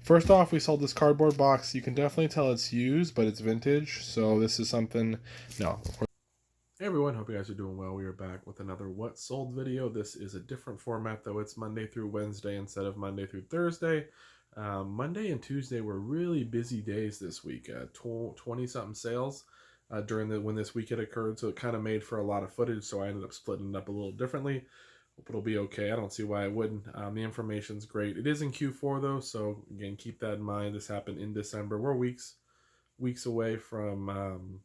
First off, we sold this cardboard box. You can definitely tell it's used, but it's vintage. So this is something, no. Hey everyone, hope you guys are doing well. We are back with another What Sold video. This is a different format though. It's Monday through Wednesday instead of Monday through Thursday. Monday and Tuesday were really busy days this week. 20-something sales when this weekend occurred, so it kind of made for a lot of footage, so I ended up splitting it up a little differently. Hope it'll be okay. I don't see why it wouldn't. The information's great. It is in Q4 though, so again, keep that in mind. This happened in December. We're weeks away from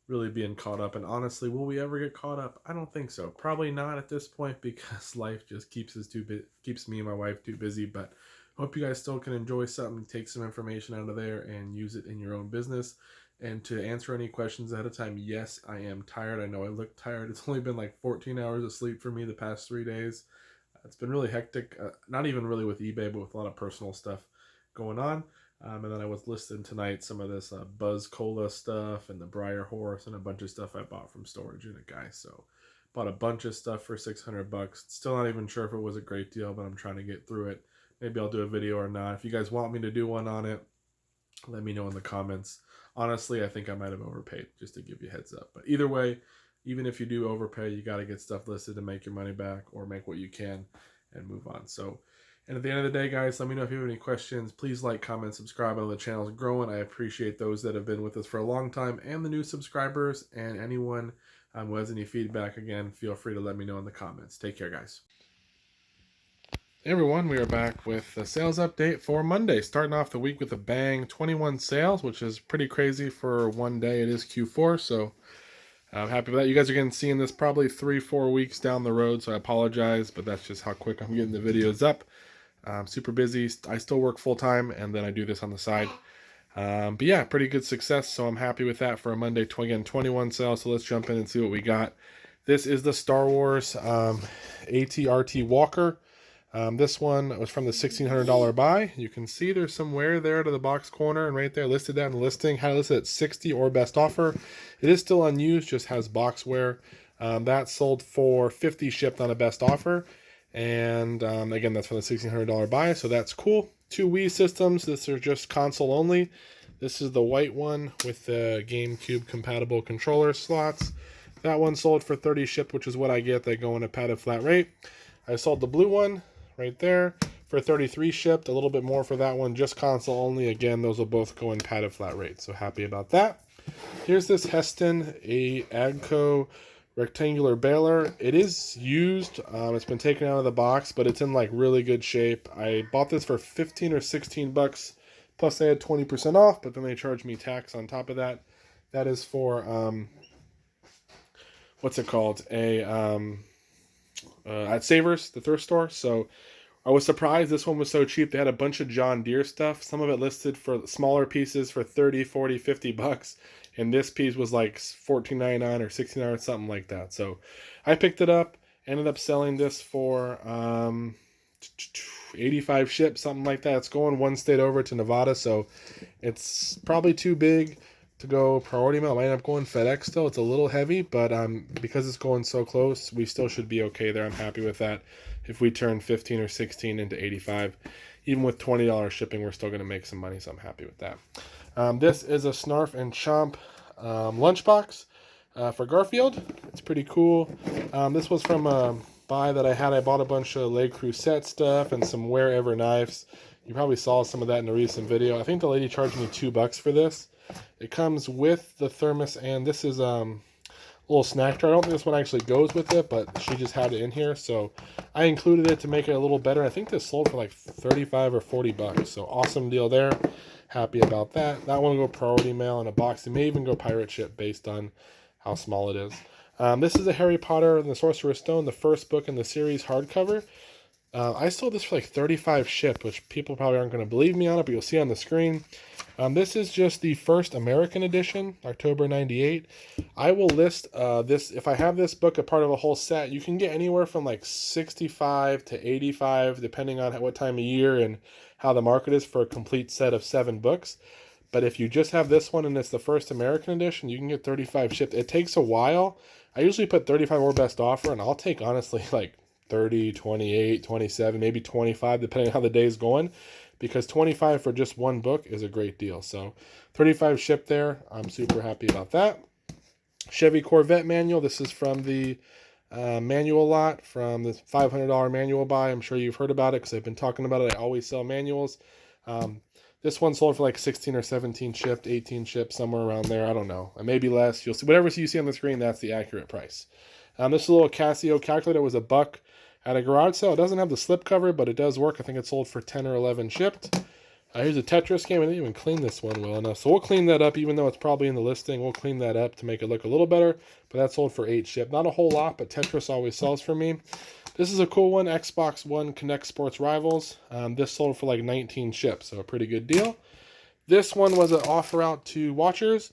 really being caught up, and honestly, will we ever get caught up? I don't think so. Probably not at this point, because life just keeps me and my wife too busy. But hope you guys still can enjoy something, take some information out of there and use it in your own business. And to answer any questions ahead of time, yes, I am tired. I know I look tired. It's only been like 14 hours of sleep for me the past 3 days. It's been really hectic, not even really with eBay, but with a lot of personal stuff going on. And then I was listing tonight some of this Buzz Cola stuff and the Briar Horse and a bunch of stuff I bought from Storage Unit Guys. So bought a bunch of stuff for $600. Still not even sure if it was a great deal, but I'm trying to get through it. Maybe I'll do a video or not. If you guys want me to do one on it, let me know in the comments. Honestly, I think I might have overpaid, just to give you a heads up. But either way, even if you do overpay, you got to get stuff listed to make your money back or make what you can and move on. So, and at the end of the day, guys, let me know if you have any questions. Please like, comment, subscribe. I know the channel's growing. I appreciate those that have been with us for a long time and the new subscribers, and anyone who has any feedback, again, feel free to let me know in the comments. Take care, guys. Hey everyone, we are back with a sales update for Monday. Starting off the week with a bang, 21 sales, which is pretty crazy for one day. It is Q4, so I'm happy with that. You guys are going to see this probably 3-4 weeks down the road, so I apologize, but that's just how quick I'm getting the videos up. I'm super busy. I still work full-time, and then I do this on the side. But yeah, pretty good success, so I'm happy with that for a Monday. Again, 21 sales, so let's jump in and see what we got. This is the Star Wars AT-RT Walker. This one was from the $1,600 buy. You can see there's some wear there to the box corner, and right there listed that in the listing. Had it listed at 60 or best offer. It is still unused, just has box wear. That sold for 50 shipped on a best offer. And again, that's from the $1,600 buy, so that's cool. 2 Wii systems. This are just console only. This is the white one with the GameCube compatible controller slots. That one sold for 30 shipped, which is what I get. They go in a padded flat rate. I sold the blue one right there for 33 shipped, a little bit more for that one, just console only. Again, those will both go in padded flat rate, so happy about that. Here's this Heston, a Agco rectangular baler. It is used. It's been taken out of the box, but it's in like really good shape. I bought this for 15 or 16 bucks, plus they had 20% off, but then they charged me tax on top of that. That is for what's it called, at Savers, the thrift store. So I was surprised this one was so cheap. They had a bunch of John Deere stuff, some of it listed for smaller pieces for 30, 40, 50 bucks, and this piece was like $14.99 or $16, something like that. So I picked it up, ended up selling this for 85 shipped, something like that. It's going one state over to Nevada, so it's probably too big to go priority mail. I might end up going FedEx still. It's a little heavy, but because it's going so close, we still should be okay there. I'm happy with that. If we turn 15 or 16 into 85, even with $20 shipping, we're still going to make some money, so I'm happy with that. This is a Snarf and Chomp lunchbox for Garfield. It's pretty cool. This was from a buy that I had. I bought a bunch of Le Creuset stuff and some Wherever knives. You probably saw some of that in a recent video. I think the lady charged me $2 for this. It comes with the thermos, and this is a little snack jar. I don't think this one actually goes with it, but she just had it in here, so I included it to make it a little better. I think this sold for like 35 or 40 bucks, so awesome deal there. Happy about that. That one will go priority mail in a box. It may even go pirate ship based on how small it is. This is a Harry Potter and the Sorcerer's Stone, the first book in the series hardcover. I sold this for like 35 shipped, which people probably aren't going to believe me on it, but you'll see on the screen. This is just the first American edition, October 98. I will list this, if I have this book a part of a whole set, you can get anywhere from like 65 to 85, depending on what time of year and how the market is for a complete set of 7 books. But if you just have this one and it's the first American edition, you can get 35 shipped. It takes a while. I usually put 35 or best offer, and I'll take, honestly, like 30, 28, 27, maybe 25, depending on how the day's going, because 25 for just one book is a great deal. So 35 shipped there. I'm super happy about that. Chevy Corvette manual. This is from the manual lot, from the $500 manual buy. I'm sure you've heard about it because I've been talking about it. I always sell manuals. This one sold for like 16 or 17 shipped, 18 shipped, somewhere around there. I don't know. Maybe less. You'll see whatever you see on the screen. That's the accurate price. This little Casio calculator was $1 at a garage sale. It doesn't have the slip cover, but it does work. I think it sold for 10 or 11 shipped. Here's a Tetris game. I didn't even clean this one well enough. So we'll clean that up, even though it's probably in the listing. We'll clean that up to make it look a little better. But that sold for 8 shipped. Not a whole lot, but Tetris always sells for me. This is a cool one, Xbox One Connect Sports Rivals. This sold for like 19 shipped, so a pretty good deal. This one was an offer out to watchers.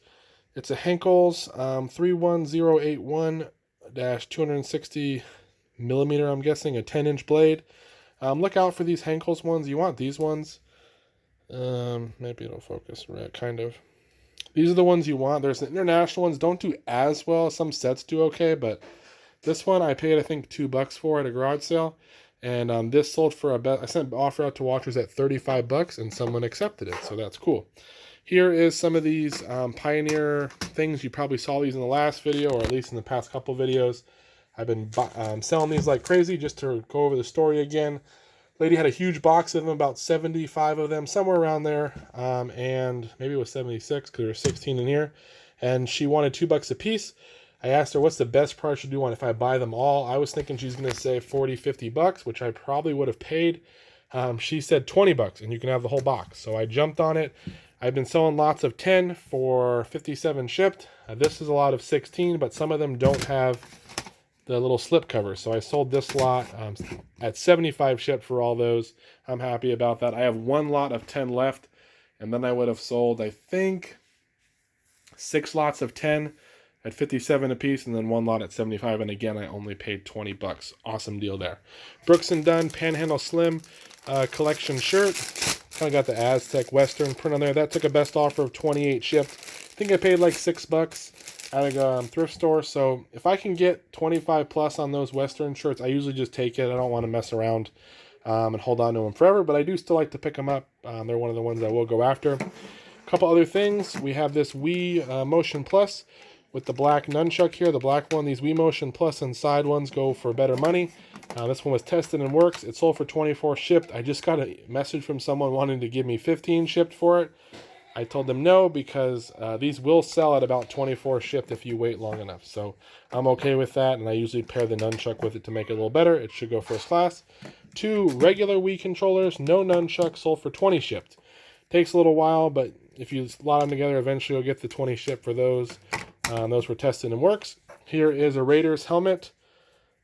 It's a Henkel's 31081-260 millimeter, I'm guessing, a 10-inch blade. Look out for these Henkel's ones. You want these ones. Maybe it'll focus right, kind of. These are the ones you want. There's the international ones, don't do as well. Some sets do okay, but this one I paid, I think, $2 for at a garage sale. And this sold for I sent an offer out to watchers at $35, and someone accepted it, so that's cool. Here is some of these Pioneer things. You probably saw these in the last video, or at least in the past couple videos. I've been selling these like crazy. Just to go over the story again, lady had a huge box of them, about 75 of them, somewhere around there, and maybe it was 76 because there were 16 in here, and she wanted $2 a piece. I asked her, what's the best price you do on if I buy them all? I was thinking she's going to say $40-50, which I probably would have paid. She said $20, and you can have the whole box. So I jumped on it. I've been selling lots of 10 for 57 shipped. This is a lot of 16, but some of them don't have the little slip cover. So I sold this lot at 75 shipped for all those. I'm happy about that. I have one lot of 10 left, and then I would have sold, I think, 6 lots of 10 at 57 a piece, and then one lot at 75, and again I only paid $20. Awesome deal there. Brooks and Dunn Panhandle Slim collection shirt. Kind of got the Aztec Western print on there. That took a best offer of 28 shipped. I think I paid like $6 at a thrift store. So if I can get 25 plus on those Western shirts, I usually just take it. I don't want to mess around and hold on to them forever, but I do still like to pick them up. They're one of the ones I will go after. A couple other things. We have this Wii Motionplus with the black nunchuck here, the black one. These Wii Motionplus and side ones go for better money. This one was tested and works. It sold for 24 shipped. I just got a message from someone wanting to give me 15 shipped for it. I told them no, because these will sell at about 24 shipped if you wait long enough. So I'm okay with that, and I usually pair the nunchuck with it to make it a little better. It should go first class. 2 regular Wii controllers, no nunchuck, sold for 20 shipped. Takes a little while, but if you lot them together, eventually you'll get the 20 shipped for those. Those were tested and works. Here is a Raiders helmet.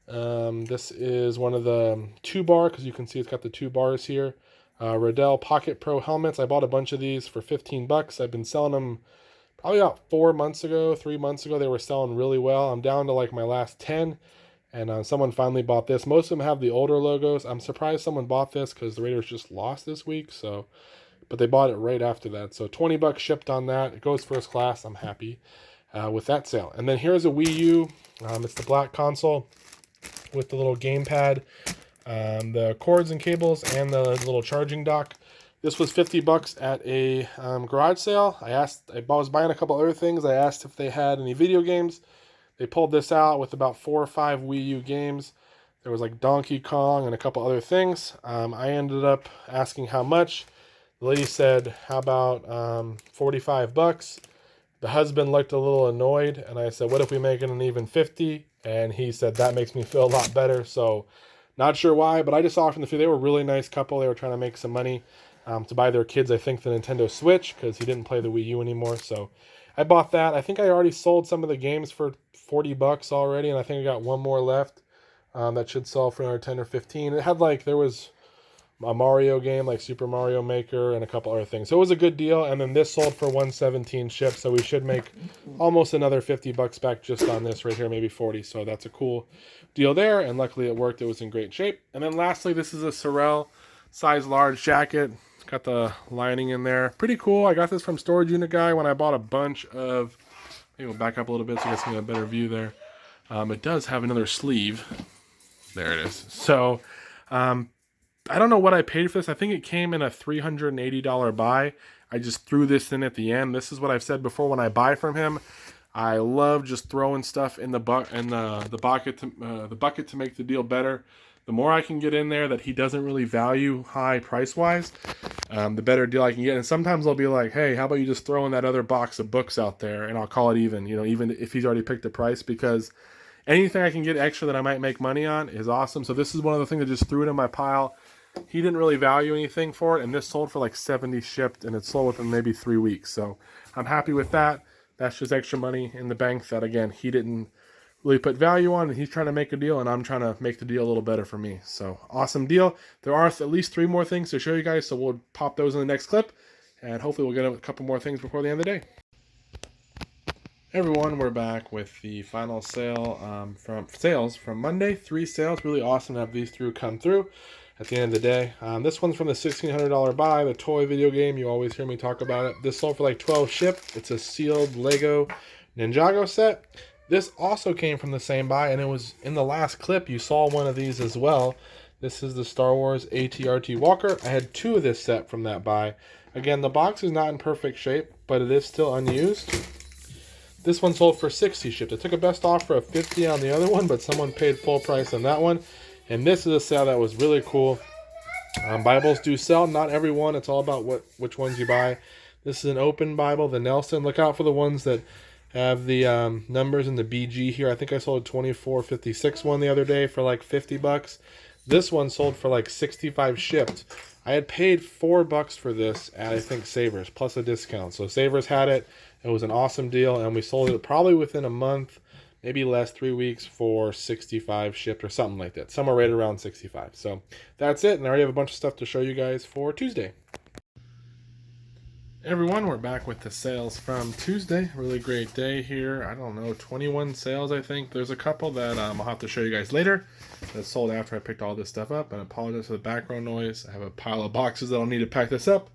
This is one of the 2-bar, because you can see it's got the 2 bars here. Riddell Pocket Pro helmets. I bought a bunch of these for $15. I've been selling them probably about 3 months ago. They were selling really well. I'm down to like my last 10, and someone finally bought this. Most of them have the older logos. I'm surprised someone bought this because the Raiders just lost this week. But they bought it right after that. So $20 shipped on that. It goes first class. I'm happy with that sale. And then here's a Wii U. It's the black console with the little gamepad, the cords and cables, and the little charging dock. This was $50 at a garage sale. I was buying a couple other things. I asked if they had any video games. They pulled this out with about 4 or 5 Wii U games. There was like Donkey Kong and a couple other things. I ended up asking how much. The lady said, how about $45? The husband looked a little annoyed, and I said, what if we make it an even 50? And he said, that makes me feel a lot better. So not sure why, but I just offered them. They were a really nice couple. They were trying to make some money to buy their kids, I think, the Nintendo Switch, because he didn't play the Wii U anymore. So I bought that. I think I already sold some of the games for $40 already, and I think I got one more left that should sell for another 10 or 15. It had there was a Mario game, like Super Mario Maker, and a couple other things. So it was a good deal. And then this sold for $117 shipped, so we should make almost another $50 back just on this right here, maybe 40. So that's a cool deal there, and luckily it worked. It was in great shape. And then lastly, this is a Sorel size large jacket. Got the lining in there. Pretty cool. I got this from Storage Unit Guy when I bought a bunch of... Maybe we'll back up a little bit so you guys can get a better view there. It does have another sleeve. There it is. So, I don't know what I paid for this. I think it came in a $380 buy. I just threw this in at the end. This is what I've said before when I buy from him. I love just throwing stuff in the bucket to make the deal better. The more I can get in there that he doesn't really value high price wise, the better deal I can get. And sometimes I'll be like, hey, how about you just throw in that other box of books out there, and I'll call it even. You know, even if he's already picked the price, because anything I can get extra that I might make money on is awesome. So this is one of the things I just threw it in my pile. He didn't really value anything for it, and this sold for like 70 shipped, and it sold within maybe 3 weeks. So I'm happy with that. That's just extra money in the bank that, again, he didn't really put value on, and he's trying to make a deal, and I'm trying to make the deal a little better for me. So awesome deal. There are at least 3 more things to show you guys, so we'll pop those in the next clip, and hopefully we'll get a couple more things before the end of the day. Hey everyone, we're back with the final sale from Monday. 3 sales. Really awesome to have these come through at the end of the day. This one's from the $1,600 buy, the toy video game. You always hear me talk about it. This sold for like 12 shipped. It's a sealed Lego Ninjago set. This also came from the same buy, and it was in the last clip. You saw one of these as well. This is the Star Wars AT-RT Walker. I had 2 of this set from that buy. Again, the box is not in perfect shape, but it is still unused. This one sold for 60 shipped. I took a best offer of 50 on the other one, but someone paid full price on that one. And this is a sale that was really cool. Bibles do sell, not every one. It's all about which ones you buy. This is an open Bible, the Nelson. Look out for the ones that have the numbers in the BG here. I think I sold a 2456 one the other day for like 50 bucks. This one sold for like 65 shipped. I had paid $4 for this at, I think, Savers, plus a discount. So Savers had it. It was an awesome deal, and we sold it probably within a month, maybe less, 3 weeks, for 65 shipped or something like that. Somewhere right around 65. So that's it, and I already have a bunch of stuff to show you guys for Tuesday. Everyone, we're back with the sales from Tuesday. Really great day here. I don't know, 21 sales, I think. There's a couple that I'll have to show you guys later that sold after I picked all this stuff up. And I apologize for the background noise. I have a pile of boxes that I'll need to pack this up,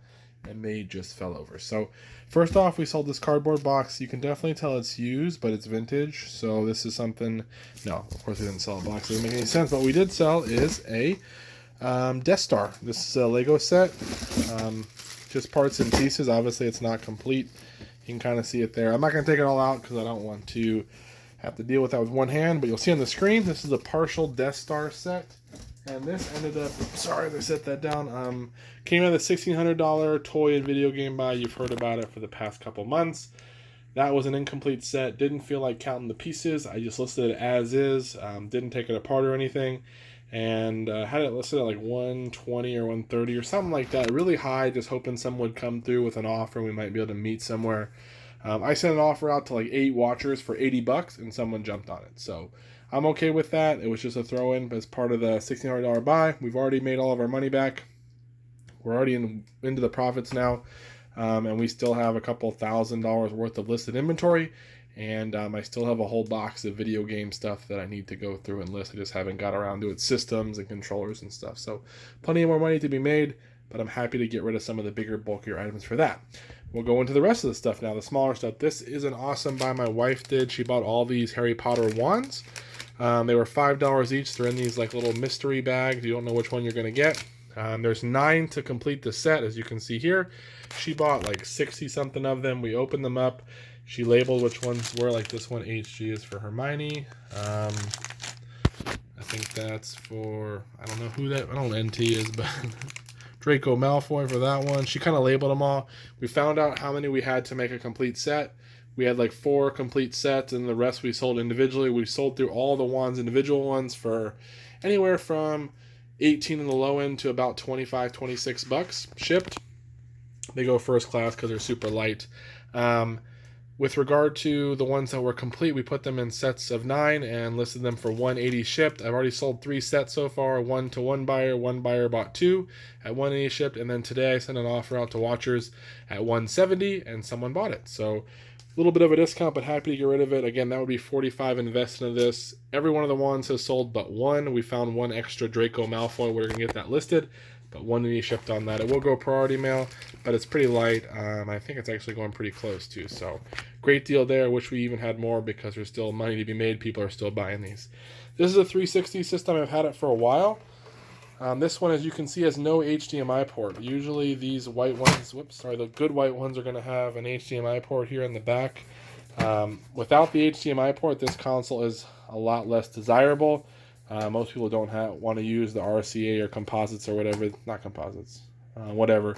and they just fell over. So first off, we sold this cardboard box. You can definitely tell it's used, but it's vintage. So this is something, no, of course we didn't sell a box. It doesn't make any sense. What we did sell is a Death Star. This is a Lego set. Just parts and pieces. Obviously, it's not complete. You can kind of see it there. I'm not going to take it all out because I don't want to have to deal with that with one hand, but you'll see on the screen, this is a partial Death Star set. And this ended up, sorry, I set that down, came out of the $1,600 toy and video game buy. You've heard about it for the past couple months. That was an incomplete set. Didn't feel like counting the pieces. I just listed it as is. Didn't take it apart or anything. And had it listed at like 120 or 130 or something like that, really high, just hoping someone would come through with an offer and we might be able to meet somewhere. I sent an offer out to like 8 watchers for 80 bucks, and someone jumped on it. So I'm okay with that. It was just a throw-in as part of the $1,600 buy. We've already made all of our money back. We're already into the profits now, and we still have a couple $1,000 worth of listed inventory. And I still have a whole box of video game stuff that I need to go through and list. I just haven't got around to it, systems and controllers and stuff. So plenty more money to be made, but I'm happy to get rid of some of the bigger, bulkier items for that. We'll go into the rest of the stuff now, the smaller stuff. This is an awesome buy my wife did. She bought all these Harry Potter wands. They were $5 each. They're in these like little mystery bags. You don't know which one you're going to get. There's 9 to complete the set, as you can see here. She bought like 60 something of them. We opened them up. She labeled which ones were, like this one, HG is for Hermione. I think that's for, I don't know who that, I don't know NT is, but Draco Malfoy for that one. She kind of labeled them all. We found out how many we had to make a complete set. We had like 4 complete sets, and the rest we sold individually. We sold through all the wands, individual ones, for anywhere from 18 in the low end to about 25, 26 bucks shipped. They go first class because they're super light. With regard to the ones that were complete, we put them in sets of 9 and listed them for $180 shipped. I've already sold 3 sets so far, 1 to one buyer bought 2 at $180 shipped, and then today I sent an offer out to watchers at $170 and someone bought it. So a little bit of a discount, but happy to get rid of it. Again, that would be $45 invested in this. Every one of the ones has sold but one. We found one extra Draco Malfoy. We're going to get that listed, but $180 shipped on that. It will go priority mail, but it's pretty light. I think it's actually going pretty close too. So great deal there. I wish we even had more because there's still money to be made. People are still buying these. This is a 360 system. I've had it for a while. This one, as you can see, has no HDMI port. Usually these white ones, the good white ones are going to have an HDMI port here in the back. Without the HDMI port, this console is a lot less desirable. Most people don't want to use the RCA or composites or whatever. Not composites. Whatever.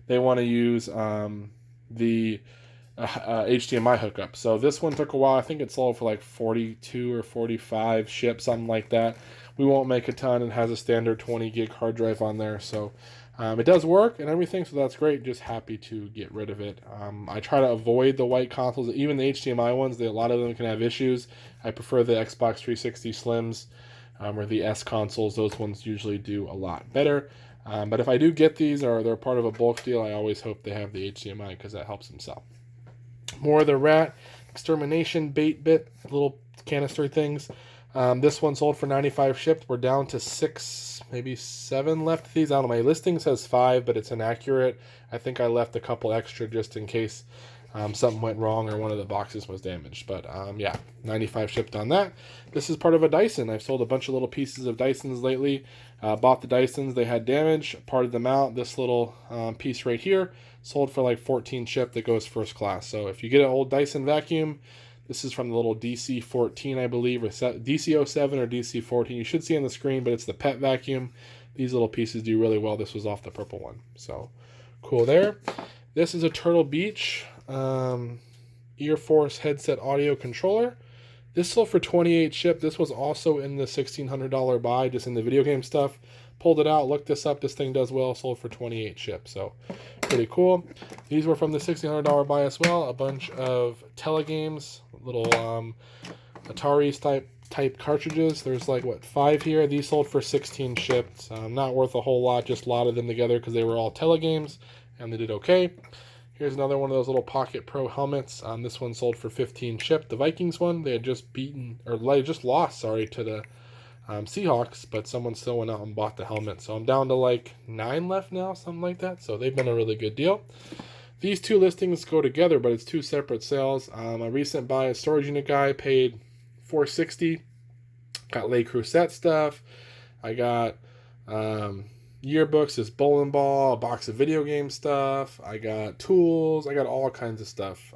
They want to use the HDMI hookup. So this one took a while. I think it sold for like 42 or 45 shipped, something like that. We won't make a ton. It has a standard 20 gig hard drive on there. So it does work and everything, so that's great. Just happy to get rid of it. I try to avoid the white consoles. Even the HDMI ones, a lot of them can have issues. I prefer the Xbox 360 Slims or the S consoles. Those ones usually do a lot better. But if I do get these or they're part of a bulk deal, I always hope they have the HDMI because that helps them sell. More of the rat extermination bait bit, little canister things. This one sold for 95 shipped. We're down to 6, maybe 7 left of these. I don't know, my listing says 5, but it's inaccurate. I think I left a couple extra just in case something went wrong or one of the boxes was damaged. But yeah, 95 shipped on that. This is part of a Dyson. I've sold a bunch of little pieces of Dysons lately. Bought the Dysons, they had damage, parted them out. This little piece right here sold for like 14 shipped. That goes first class. So if you get an old Dyson vacuum, this is from the little DC-14, I believe, or DC-07 or DC-14. You should see on the screen, but it's the pet vacuum. These little pieces do really well. This was off the purple one. So cool there. This is a Turtlebeach Ear Force headset audio controller. This sold for 28 shipped. This was also in the $1,600 buy, just in the video game stuff. Pulled it out, looked this up. This thing does well. Sold for 28 shipped. So pretty cool. These were from the $1,600 buy as well. A bunch of telegames, little Atari's type cartridges. There's like, what, 5 here. These sold for 16 shipped. Not worth a whole lot. Just a lot of them together because they were all telegames, and they did okay. Here's another one of those little Pocket Pro helmets. This one sold for 15 shipped. The Vikings one, they had just lost, to the Seahawks, but someone still went out and bought the helmet. So I'm down to like 9 left now, something like that. So they've been a really good deal. These two listings go together, but it's 2 separate sales. A recent buy, a storage unit guy, paid $460. Got Le Creuset stuff. I got yearbooks, this bowling ball, a box of video game stuff. I got tools. I got all kinds of stuff.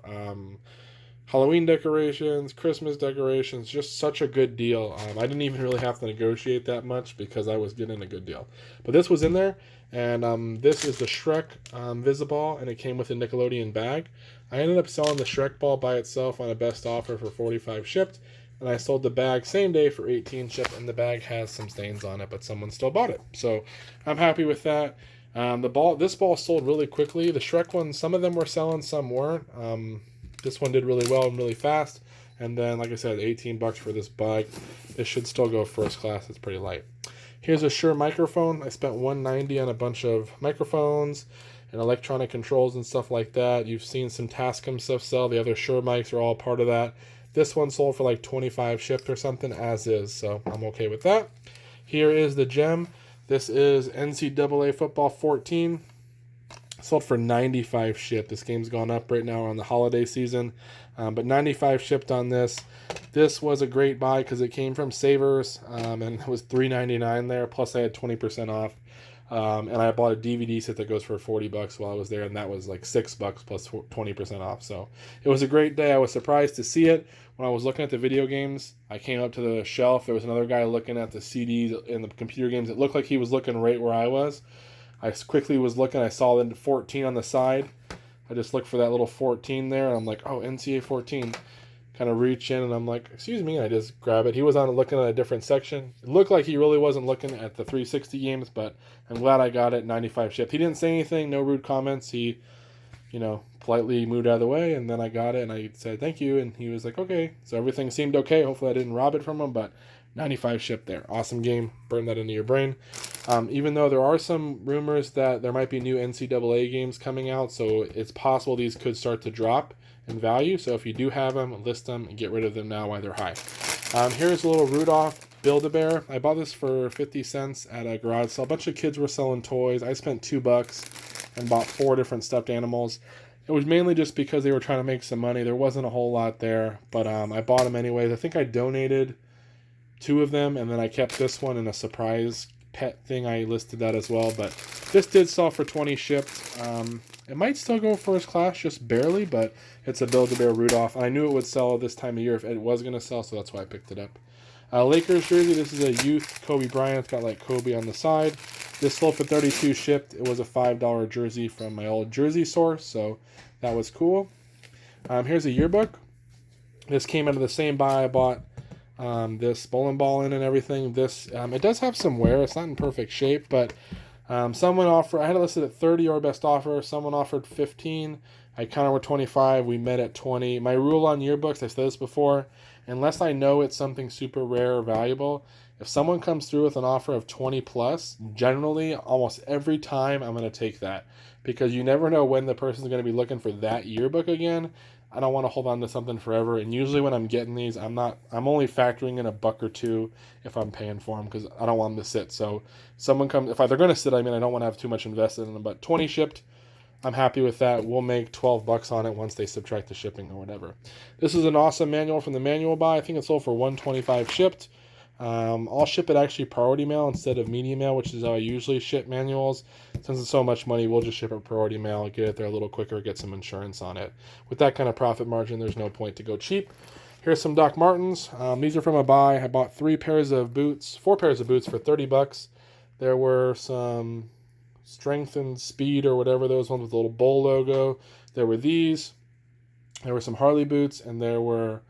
Halloween decorations, Christmas decorations, just such a good deal. I didn't even really have to negotiate that much because I was getting a good deal. But this was in there, and this is the Shrek Visiball, and it came with a Nickelodeon bag. I ended up selling the Shrek ball by itself on a best offer for 45 shipped, and I sold the bag same day for 18 shipped, and the bag has some stains on it, but someone still bought it. So I'm happy with that. This ball sold really quickly. The Shrek ones, some of them were selling, some weren't. This one did really well and really fast. And then, like I said, 18 bucks for this bag. This should still go first class. It's pretty light. Here's a Shure microphone. I spent $190 on a bunch of microphones and electronic controls and stuff like that. You've seen some Tascam stuff sell. The other Shure mics are all part of that. This one sold for like 25 shipped or something, as is. So I'm okay with that. Here is the gem. This is Ncaa Football 14. Sold for 95 shipped. This game's gone up right now on the holiday season. But 95 shipped on this. This was a great buy because it came from Savers. And it was $3.99 there. Plus I had 20% off. And I bought a DVD set that goes for 40 bucks while I was there. And that was like $6 plus 20% off. So it was a great day. I was surprised to see it. When I was looking at the video games, I came up to the shelf. There was another guy looking at the CDs and the computer games. It looked like he was looking right where I was. I quickly was looking. I saw the 14 on the side. I just looked for that little 14 there. And I'm like, oh, Ncaa 14. Kind of reach in and I'm like, excuse me. And I just grab it. He was on looking at a different section. It looked like he really wasn't looking at the 360 games, but I'm glad I got it. 95 shipped. He didn't say anything. No rude comments. He, politely moved out of the way. And then I got it and I said, thank you. And he was like, okay. So everything seemed okay. Hopefully I didn't rob it from him, but 95 shipped there. Awesome game. Burn that into your brain. Even though there are some rumors that there might be new NCAA games coming out, so it's possible these could start to drop in value. So if you do have them, list them and get rid of them now while they're high. Here's a little Rudolph Build-A-Bear. I bought this for 50 cents at a garage sale. A bunch of kids were selling toys. I spent $2 and bought 4 different stuffed animals. It was mainly just because they were trying to make some money. There wasn't a whole lot there, but I bought them anyways. I think I donated 2 of them, and then I kept this one in a surprise pet thing, I listed that as well. But this did sell for 20 shipped. It might still go first class, just barely, but it's a Build-A-Bear Rudolph. I knew it would sell this time of year if it was going to sell, so that's why I picked it up. Lakers jersey, this is a youth Kobe Bryant. It's got like Kobe on the side. This sold for 32 shipped. It was a $5 jersey from my old jersey source, so that was cool. Here's a yearbook. This came out of the same buy I bought this bowling ball in and everything. This it does have some wear. It's not in perfect shape, but someone offered, I had it listed at 30 or best offer. Someone offered 15. I countered with 25. We met at 20. My rule on yearbooks, I've said this before, unless I know it's something super rare or valuable, if someone comes through with an offer of 20 plus, generally, almost every time, I'm going to take that. Because you never know when the person's going to be looking for that yearbook again. I don't want to hold on to something forever. And usually when I'm getting these, I'm only factoring in $1 or $2 if I'm paying for them, because I don't want them to sit. So someone comes, if they're going to sit, I don't want to have too much invested in them. But 20 shipped, I'm happy with that. We'll make $12 on it once they subtract the shipping or whatever. This is an awesome manual from the manual buy. I think it sold for $125 shipped. I'll ship it actually priority mail instead of media mail, which is how I usually ship manuals. Since it's so much money, we'll just ship it priority mail, get it there a little quicker, get some insurance on it. With that kind of profit margin, there's no point to go cheap. Here's some Doc Martens. These are from a buy. I bought 4 pairs of boots for $30. There were some Strength and Speed or whatever, those ones with the little bowl logo. There were these. There were some Harley boots, and there were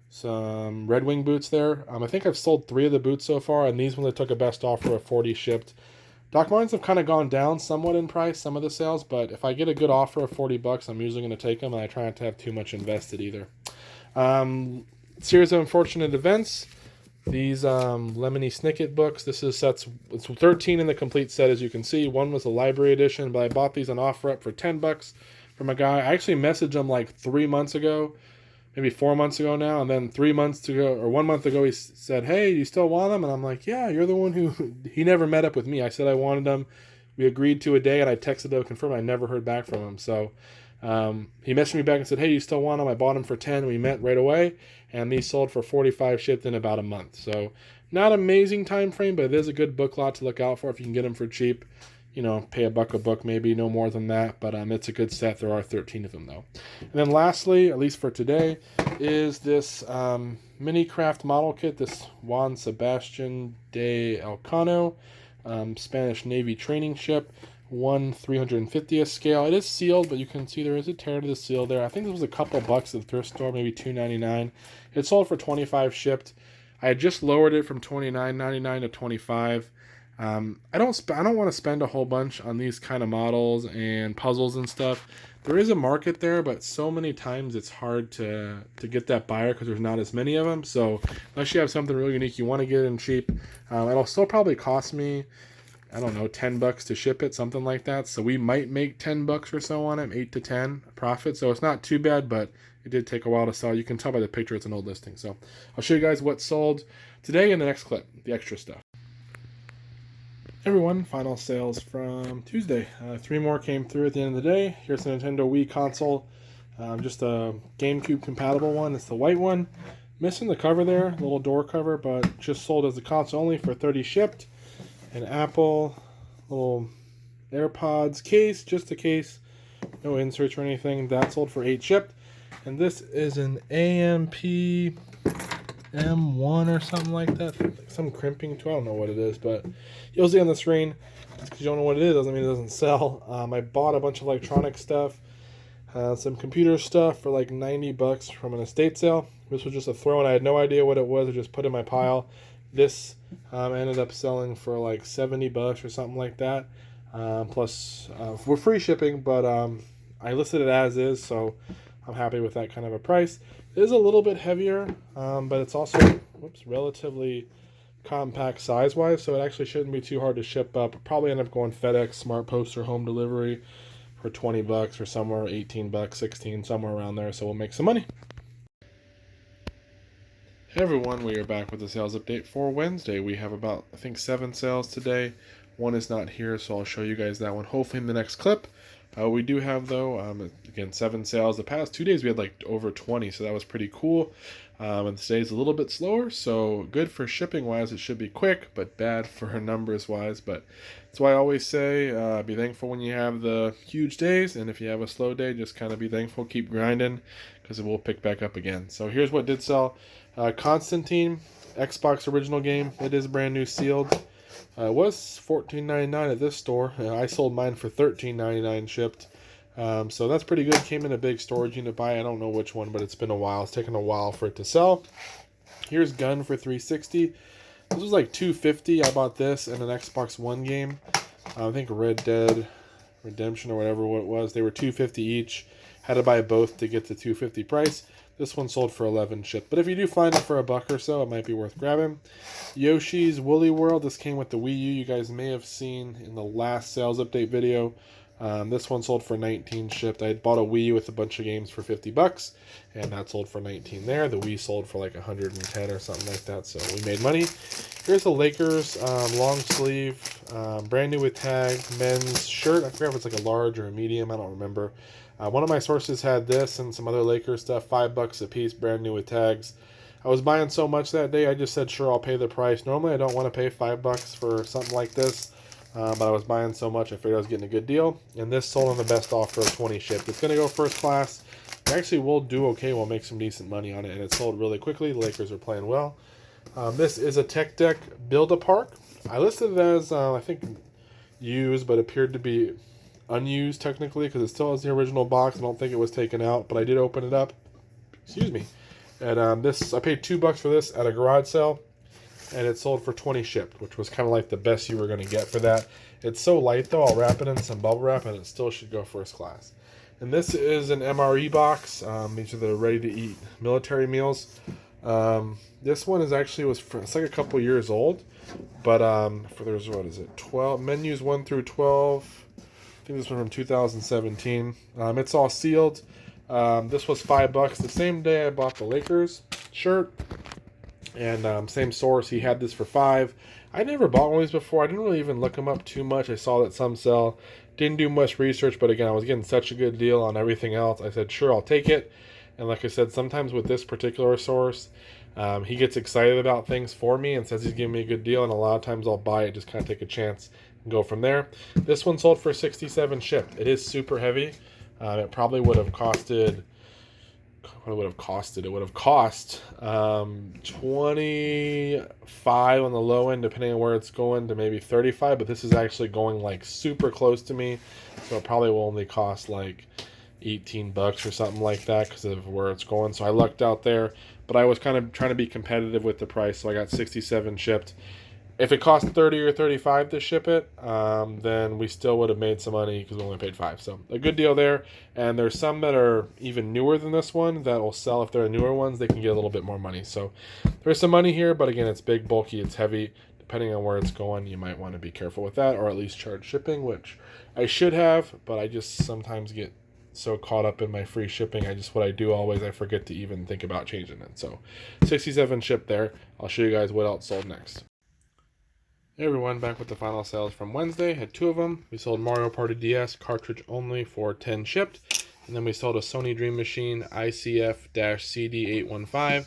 some Red Wing boots there. I think I've sold 3 of the boots so far, and these ones I took a best offer of 40 shipped. Doc Martens have kind of gone down somewhat in price, some of the sales, but if I get a good offer of $40, I'm usually going to take them, and I try not to have too much invested either. Series of Unfortunate Events. These Lemony Snicket books. This is it's 13 in the complete set, as you can see. One was a library edition, but I bought these on OfferUp for $10 from a guy. I actually messaged him like 3 months ago, maybe 4 months ago now, and then 3 months ago, or 1 month ago, he said, "Hey, you still want them?" And I'm like, "Yeah, you're the one who..." He never met up with me. I said I wanted them. We agreed to a day, and I texted to confirm. I never heard back from him. So he messaged me back and said, "Hey, you still want them?" I bought them for 10. We met right away, and these sold for 45 shipped in about a month. So not amazing time frame, but it is a good book lot to look out for if you can get them for cheap. Pay $1 a book, maybe no more than that, but it's a good set. There are 13 of them though. And then lastly, at least for today, is this mini craft model kit, this Juan Sebastian de Elcano Spanish Navy training ship, 1/350th scale. It is sealed, but you can see there is a tear to the seal there. I think it was a couple bucks at the thrift store, maybe $2.99. It sold for 25 shipped. I had just lowered it from $29.99 to 25. I don't want to spend a whole bunch on these kind of models and puzzles and stuff. There is a market there, but so many times it's hard to get that buyer because there's not as many of them. So unless you have something really unique, you want to get it in cheap. It'll still probably cost me, I don't know, $10 to ship it, something like that. So we might make $10 or so on it, 8 to 10 profit. So it's not too bad, but it did take a while to sell. You can tell by the picture it's an old listing. So I'll show you guys what sold today in the next clip, the extra stuff. Everyone, final sales from Tuesday. 3 more came through at the end of the day. Here's the Nintendo Wii console, just a GameCube compatible one. It's the white one. Missing the cover there, the little door cover, but just sold as a console only for 30 shipped. An Apple little AirPods case, just a case, no inserts or anything. That sold for 8 shipped. And this is an AMP M1 or something like that. Some crimping tool. I don't know what it is, but you'll see on the screen. Just because you don't know what it is doesn't mean it doesn't sell. I bought a bunch of electronic stuff, some computer stuff for like $90 from an estate sale. This was just a throw, and I had no idea what it was. I just put it in my pile. This ended up selling for like $70 or something like that, plus for free shipping. But I listed it as is, so I'm happy with that kind of a price. It is a little bit heavier, but it's also relatively compact size-wise, so it actually shouldn't be too hard to ship up. Probably end up going FedEx, Smart Post, or home delivery for $20 or somewhere, $18, $16, somewhere around there, so we'll make some money. Hey everyone, we are back with the sales update for Wednesday. We have about, I think, 7 sales today. One is not here, so I'll show you guys that one hopefully in the next clip. We do have, though, again, 7 sales. The past 2 days we had like over 20, so that was pretty cool. And today's a little bit slower, so good for shipping wise. It should be quick, but bad for numbers wise. But that's why I always say be thankful when you have the huge days, and if you have a slow day, just kind of be thankful, keep grinding, because it will pick back up again. So here's what did sell. Constantine, Xbox original game. It is brand new sealed. It was $14.99 at this store. I sold mine for $13.99 shipped. So that's pretty good. Came in a big storage unit buy. I don't know which one, but it's been a while. It's taken a while for it to sell. Here's Gun for $360. This was like $250. I bought this and an Xbox One game. I think Red Dead Redemption or whatever it was. They were $250 each. Had to buy both to get the $250 price. This one sold for $11 shipped. But if you do find it for $1 or so, it might be worth grabbing. Yoshi's Woolly World. This came with the Wii U. You guys may have seen in the last sales update video. This one sold for $19 shipped. I had bought a Wii with a bunch of games for $50, and that sold for $19 there. The Wii sold for like $110 or something like that, so we made money. Here's a Lakers long sleeve, brand new with tag, men's shirt. I forget if it's like a large or a medium. I don't remember. One of my sources had this and some other Lakers stuff, $5 a piece, brand new with tags. I was buying so much that day, I just said, sure, I'll pay the price. Normally, I don't want to pay $5 for something like this. But I was buying so much, I figured I was getting a good deal. And this sold on the best offer of 20 shipped. It's going to go first class. Actually, we'll do okay. We'll make some decent money on it. And it sold really quickly. The Lakers are playing well. This is a Tech Deck Build-A-Park. I listed it as, I think, used, but appeared to be unused technically because it still has the original box. I don't think it was taken out, but I did open it up. Excuse me. And this, I paid $2 for this at a garage sale. And it sold for 20 shipped, which was kind of like the best you were going to get for that. It's so light, though. I'll wrap it in some bubble wrap, and it still should go first class. And this is an MRE box. These are the ready-to-eat military meals. This one is actually it's like a couple years old, but there's, what is it, 12 menus 1 through 12. I think this one from 2017. It's all sealed. This was $5. The same day I bought the Lakers shirt. And same source, he had this for $5. I never bought one of these before. I didn't really even look them up too much. I saw that some sell. Didn't do much research, but again, I was getting such a good deal on everything else. I said, sure, I'll take it. And like I said, sometimes with this particular source, he gets excited about things for me and says he's giving me a good deal. And a lot of times I'll buy it, just kind of take a chance and go from there. This one sold for $67 shipped. It is super heavy. It probably would have costed... What would have costed? It would have cost 25 on the low end, depending on where it's going, to maybe 35. But this is actually going like super close to me, so it probably will only cost like $18 or something like that because of where it's going. So I lucked out there, but I was kind of trying to be competitive with the price, so I got 67 shipped. If it cost 30 or 35 to ship it, then we still would have made some money because we only paid $5. So a good deal there. And there's some that are even newer than this one that will sell. If they're newer ones, they can get a little bit more money. So there's some money here, but again, it's big, bulky, it's heavy. Depending on where it's going, you might want to be careful with that, or at least charge shipping, which I should have, but I just sometimes get so caught up in my free shipping. What I do always, I forget to even think about changing it. So 67 shipped there. I'll show you guys what else sold next. Hey everyone, back with the final sales from Wednesday. Had 2 of them. We sold Mario Party DS cartridge only for 10 shipped. And then we sold a Sony Dream Machine ICF-CD815.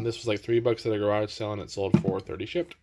This was like $3 at a garage sale, and it sold for 30 shipped.